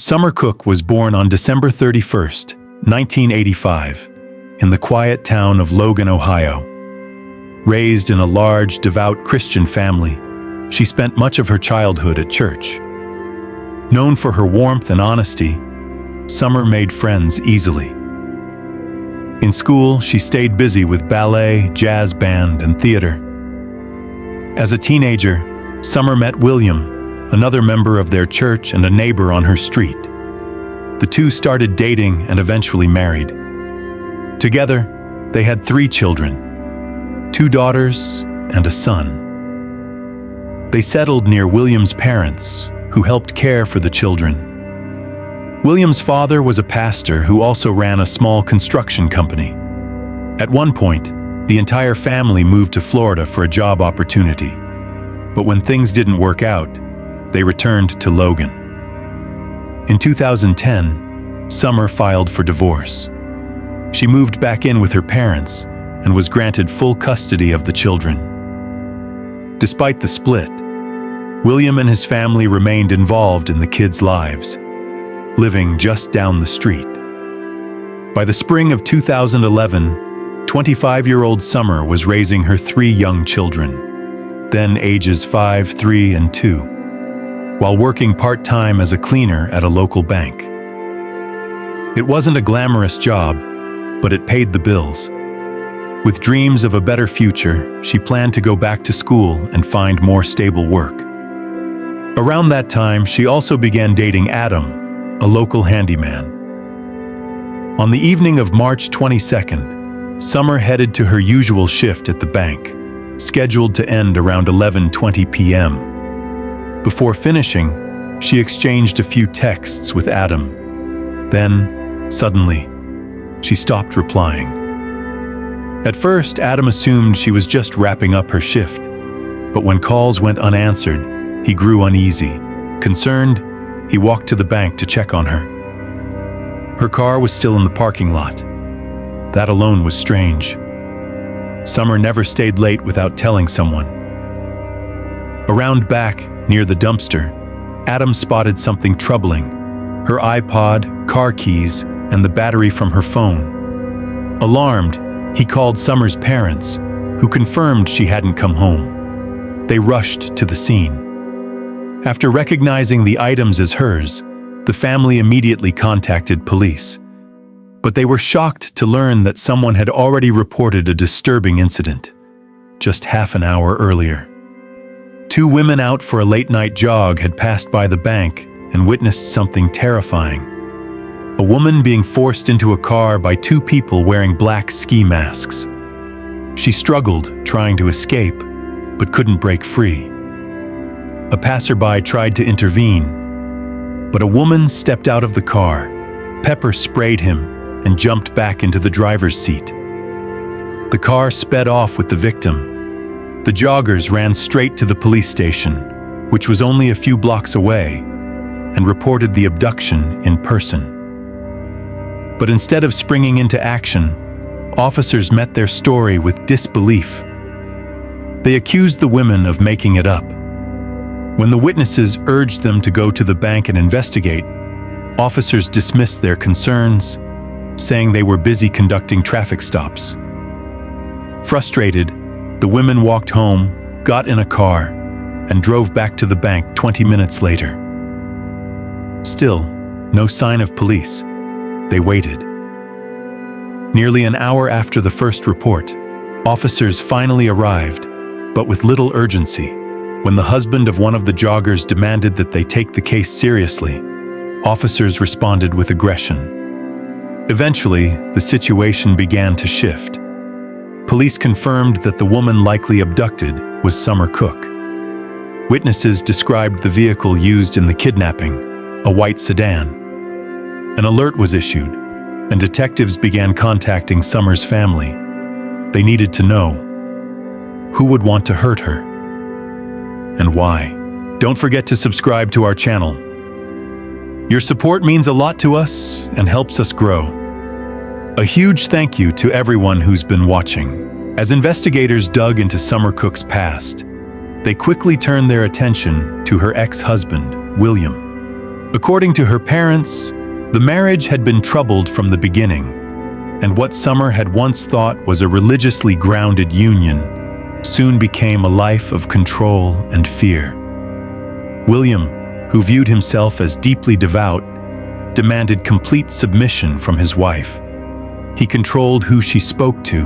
Summer Cook was born on December 31st, 1985, in the quiet town of Logan, Ohio. Raised in a large, devout Christian family, she spent much of her childhood at church. Known for her warmth and honesty, Summer made friends easily. In school, she stayed busy with ballet, jazz band, and theater. As a teenager, Summer met William, another member of their church and a neighbor on her street. The two started dating and eventually married. Together, they had 3 children, 2 daughters and a son. They settled near William's parents, who helped care for the children. William's father was a pastor who also ran a small construction company. At one point, the entire family moved to Florida for a job opportunity. But when things didn't work out, they returned to Logan. In 2010, Summer filed for divorce. She moved back in with her parents and was granted full custody of the children. Despite the split, William and his family remained involved in the kids' lives, living just down the street. By the spring of 2011, 25-year-old Summer was raising her 3 young children, then ages 5, 3, and 2, while working part-time as a cleaner at a local bank. It wasn't a glamorous job, but it paid the bills. With dreams of a better future, she planned to go back to school and find more stable work. Around that time, she also began dating Adam, a local handyman. On the evening of March 22nd, Summer headed to her usual shift at the bank, scheduled to end around 11:20 p.m. Before finishing, she exchanged a few texts with Adam. Then, suddenly, she stopped replying. At first, Adam assumed she was just wrapping up her shift, but when calls went unanswered, he grew uneasy. Concerned, he walked to the bank to check on her. Her car was still in the parking lot. That alone was strange. Summer never stayed late without telling someone. Around back, near the dumpster, Adam spotted something troubling: her iPod, car keys, and the battery from her phone. Alarmed, he called Summer's parents, who confirmed she hadn't come home. They rushed to the scene. After recognizing the items as hers, the family immediately contacted police. But they were shocked to learn that someone had already reported a disturbing incident, just half an hour earlier. 2 women out for a late-night jog had passed by the bank and witnessed something terrifying: a woman being forced into a car by 2 people wearing black ski masks. She struggled trying to escape, but couldn't break free. A passerby tried to intervene, but a woman stepped out of the car, pepper sprayed him, and jumped back into the driver's seat. The car sped off with the victim. The joggers ran straight to the police station, which was only a few blocks away, and reported the abduction in person. But instead of springing into action, officers met their story with disbelief. They accused the women of making it up. When the witnesses urged them to go to the bank and investigate, officers dismissed their concerns, saying they were busy conducting traffic stops. Frustrated, the women walked home, got in a car, and drove back to the bank 20 minutes later. Still, no sign of police. They waited. Nearly an hour after the first report, officers finally arrived, but with little urgency. When the husband of one of the joggers demanded that they take the case seriously, officers responded with aggression. Eventually, the situation began to shift. Police confirmed that the woman likely abducted was Summer Cook. Witnesses described the vehicle used in the kidnapping, a white sedan. An alert was issued, and detectives began contacting Summer's family. They needed to know who would want to hurt her and why. Don't forget to subscribe to our channel. Your support means a lot to us and helps us grow. A huge thank you to everyone who's been watching. As investigators dug into Summer Cook's past, they quickly turned their attention to her ex-husband, William. According to her parents, the marriage had been troubled from the beginning, and what Summer had once thought was a religiously grounded union soon became a life of control and fear. William, who viewed himself as deeply devout, demanded complete submission from his wife. He controlled who she spoke to,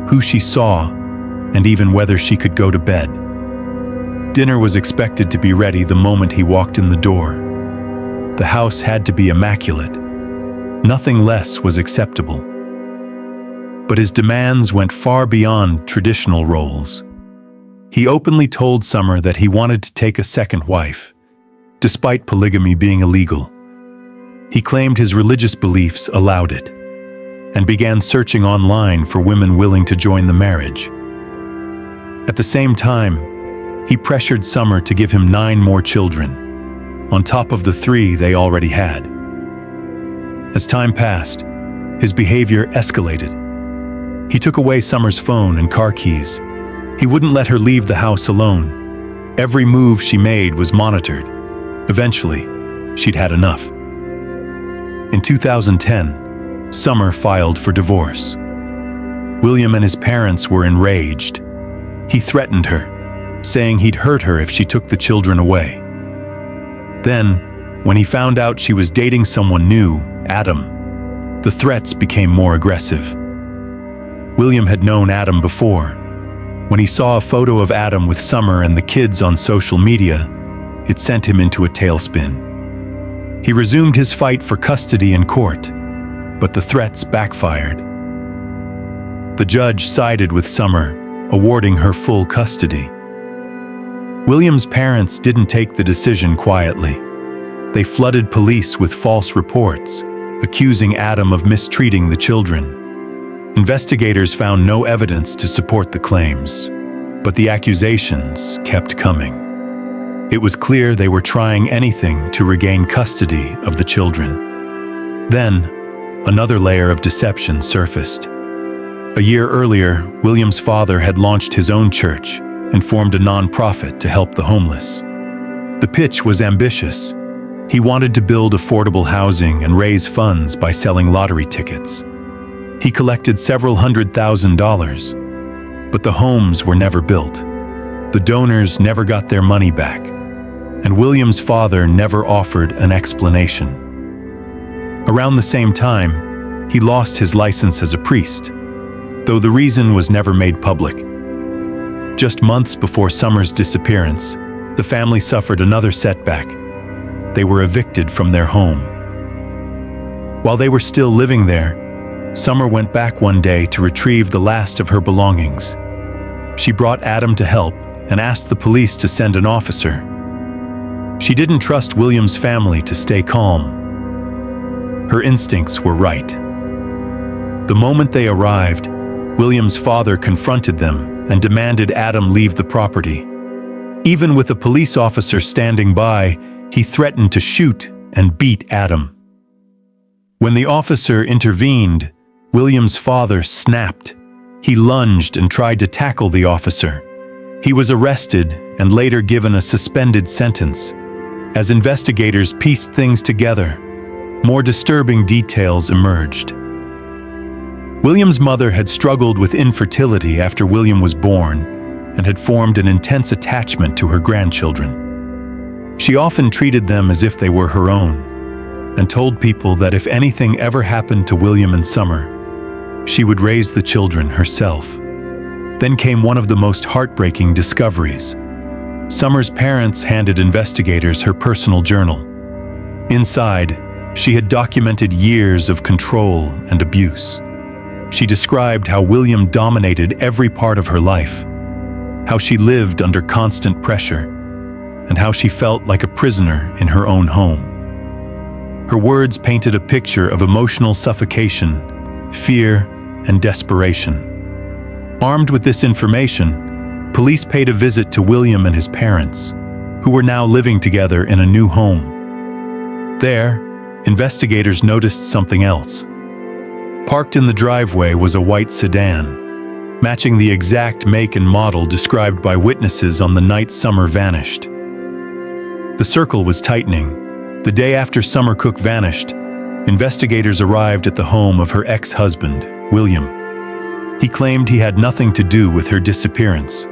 who she saw, and even whether she could go to bed. Dinner was expected to be ready the moment he walked in the door. The house had to be immaculate. Nothing less was acceptable. But his demands went far beyond traditional roles. He openly told Summer that he wanted to take a second wife, despite polygamy being illegal. He claimed his religious beliefs allowed it, and began searching online for women willing to join the marriage. At the same time, he pressured Summer to give him 9 more children, on top of the 3 they already had. As time passed, his behavior escalated. He took away Summer's phone and car keys. He wouldn't let her leave the house alone. Every move she made was monitored. Eventually, she'd had enough. In 2010, Summer filed for divorce. William and his parents were enraged. He threatened her, saying he'd hurt her if she took the children away. Then, when he found out she was dating someone new, Adam, the threats became more aggressive. William had known Adam before. When he saw a photo of Adam with Summer and the kids on social media, it sent him into a tailspin. He resumed his fight for custody in court, but the threats backfired. The judge sided with Summer, awarding her full custody. William's parents didn't take the decision quietly. They flooded police with false reports, accusing Adam of mistreating the children. Investigators found no evidence to support the claims, but the accusations kept coming. It was clear they were trying anything to regain custody of the children. Then, another layer of deception surfaced. A year earlier, William's father had launched his own church and formed a non-profit to help the homeless. The pitch was ambitious. He wanted to build affordable housing and raise funds by selling lottery tickets. He collected several $100,000, but the homes were never built. The donors never got their money back, and William's father never offered an explanation. Around the same time, he lost his license as a priest, though the reason was never made public. Just months before Summer's disappearance, the family suffered another setback. They were evicted from their home. While they were still living there, Summer went back one day to retrieve the last of her belongings. She brought Adam to help and asked the police to send an officer. She didn't trust William's family to stay calm. Her instincts were right. The moment they arrived, William's father confronted them and demanded Adam leave the property. Even with a police officer standing by, he threatened to shoot and beat Adam. When the officer intervened, William's father snapped. He lunged and tried to tackle the officer. He was arrested and later given a suspended sentence. As investigators pieced things together, more disturbing details emerged. William's mother had struggled with infertility after William was born and had formed an intense attachment to her grandchildren. She often treated them as if they were her own and told people that if anything ever happened to William and Summer, she would raise the children herself. Then came one of the most heartbreaking discoveries. Summer's parents handed investigators her personal journal. Inside, she had documented years of control and abuse. She described how William dominated every part of her life, how she lived under constant pressure, and how she felt like a prisoner in her own home. Her words painted a picture of emotional suffocation, fear, and desperation. Armed with this information, police paid a visit to William and his parents, who were now living together in a new home. There, investigators noticed something else. Parked in the driveway was a white sedan, matching the exact make and model described by witnesses on the night Summer vanished. The circle was tightening. The day after Summer Cook vanished, investigators arrived at the home of her ex-husband, William. He claimed he had nothing to do with her disappearance.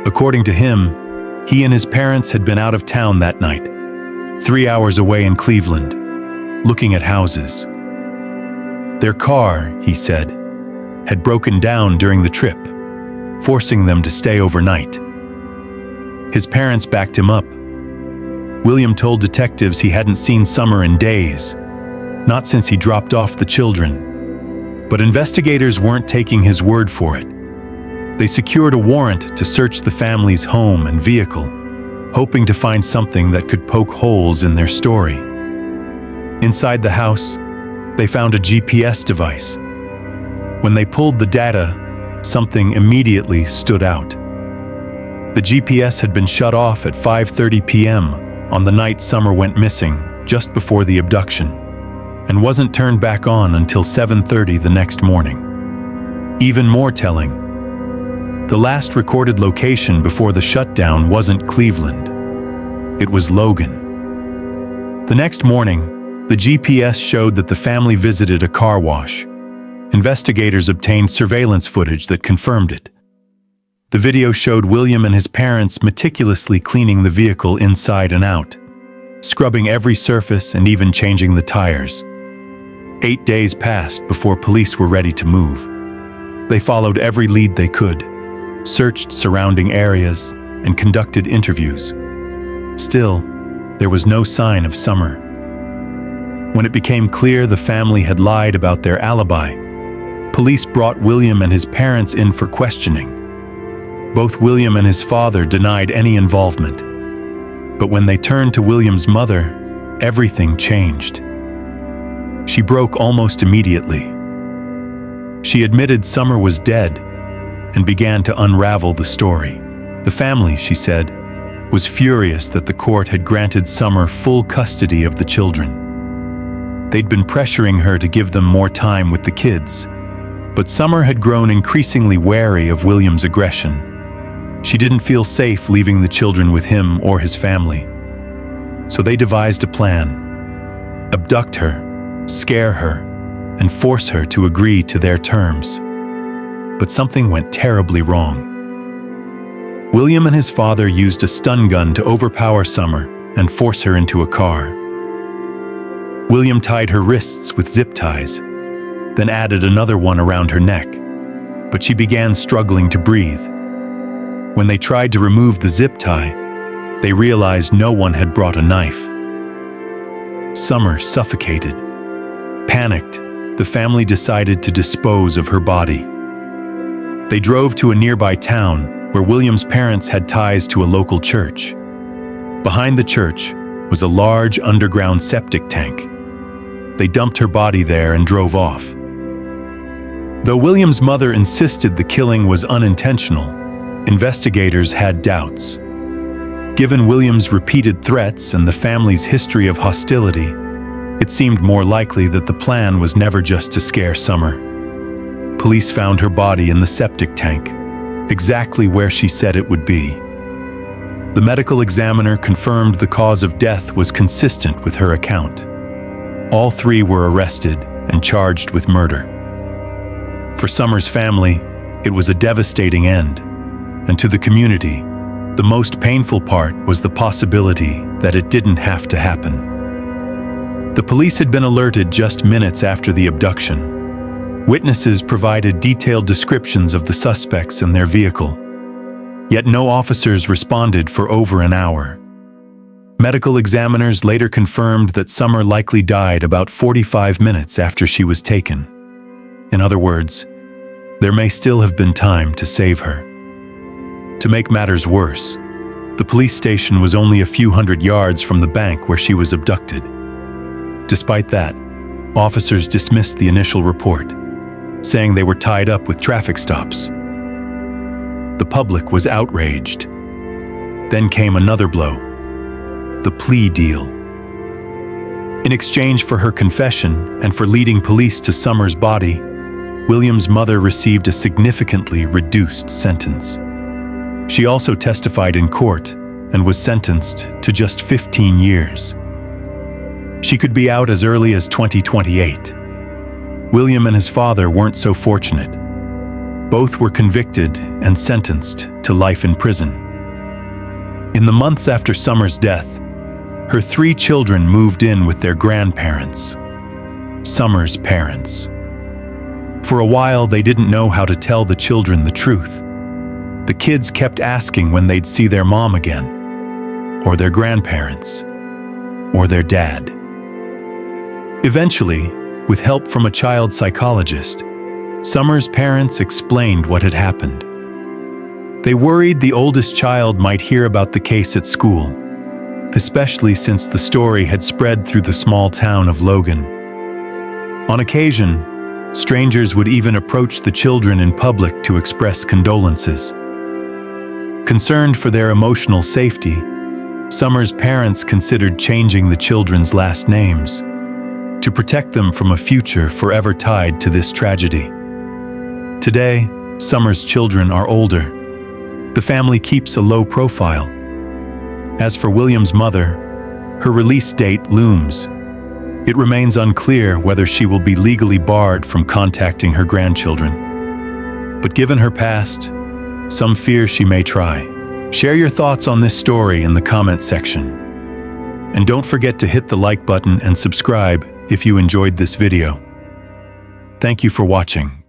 According to him, he and his parents had been out of town that night, 3 hours away in Cleveland, looking at houses. Their car, he said, had broken down during the trip, forcing them to stay overnight. His parents backed him up. William told detectives he hadn't seen Summer in days, not since he dropped off the children. But investigators weren't taking his word for it. They secured a warrant to search the family's home and vehicle, hoping to find something that could poke holes in their story. Inside the house, they found a GPS device. When they pulled the data, something immediately stood out. The GPS had been shut off at 5:30 p.m. on the night Summer went missing, just before the abduction, and wasn't turned back on until 7:30 the next morning. Even more telling, the last recorded location before the shutdown wasn't Cleveland. It was Logan. The next morning, the GPS showed that the family visited a car wash. Investigators obtained surveillance footage that confirmed it. The video showed William and his parents meticulously cleaning the vehicle inside and out, scrubbing every surface and even changing the tires. 8 days passed before police were ready to move. They followed every lead they could, searched surrounding areas, and conducted interviews. Still, there was no sign of Summer. When it became clear the family had lied about their alibi, police brought William and his parents in for questioning. Both William and his father denied any involvement. But when they turned to William's mother, everything changed. She broke almost immediately. She admitted Summer was dead and began to unravel the story. The family, she said, was furious that the court had granted Summer full custody of the children. They'd been pressuring her to give them more time with the kids, but Summer had grown increasingly wary of William's aggression. She didn't feel safe leaving the children with him or his family. So they devised a plan: abduct her, scare her, and force her to agree to their terms. But something went terribly wrong. William and his father used a stun gun to overpower Summer and force her into a car. William tied her wrists with zip ties, then added another one around her neck, but she began struggling to breathe. When they tried to remove the zip tie, they realized no one had brought a knife. Summer suffocated. Panicked, the family decided to dispose of her body. They drove to a nearby town where William's parents had ties to a local church. Behind the church was a large underground septic tank. They dumped her body there and drove off. Though William's mother insisted the killing was unintentional, investigators had doubts. Given William's repeated threats and the family's history of hostility, it seemed more likely that the plan was never just to scare Summer. Police found her body in the septic tank, exactly where she said it would be. The medical examiner confirmed the cause of death was consistent with her account. All three were arrested and charged with murder. For Summer's family, it was a devastating end, and to the community, the most painful part was the possibility that it didn't have to happen. The police had been alerted just minutes after the abduction. Witnesses provided detailed descriptions of the suspects and their vehicle, yet no officers responded for over an hour. Medical examiners later confirmed that Summer likely died about 45 minutes after she was taken. In other words, there may still have been time to save her. To make matters worse, the police station was only a few hundred yards from the bank where she was abducted. Despite that, officers dismissed the initial report, saying they were tied up with traffic stops. The public was outraged. Then came another blow: the plea deal. In exchange for her confession and for leading police to Summer's body, William's mother received a significantly reduced sentence. She also testified in court and was sentenced to just 15 years. She could be out as early as 2028. William and his father weren't so fortunate. Both were convicted and sentenced to life in prison. In the months after Summer's death, her 3 children moved in with their grandparents, Summer's parents. For a while, they didn't know how to tell the children the truth. The kids kept asking when they'd see their mom again, or their grandparents, or their dad. Eventually, with help from a child psychologist, Summer's parents explained what had happened. They worried the oldest child might hear about the case at school, especially since the story had spread through the small town of Logan. On occasion, strangers would even approach the children in public to express condolences. Concerned for their emotional safety, Summer's parents considered changing the children's last names to protect them from a future forever tied to this tragedy. Today, Summer's children are older. The family keeps a low profile. As for William's mother, her release date looms. It remains unclear whether she will be legally barred from contacting her grandchildren. But given her past, some fear she may try. Share your thoughts on this story in the comment section. And don't forget to hit the like button and subscribe if you enjoyed this video. Thank you for watching.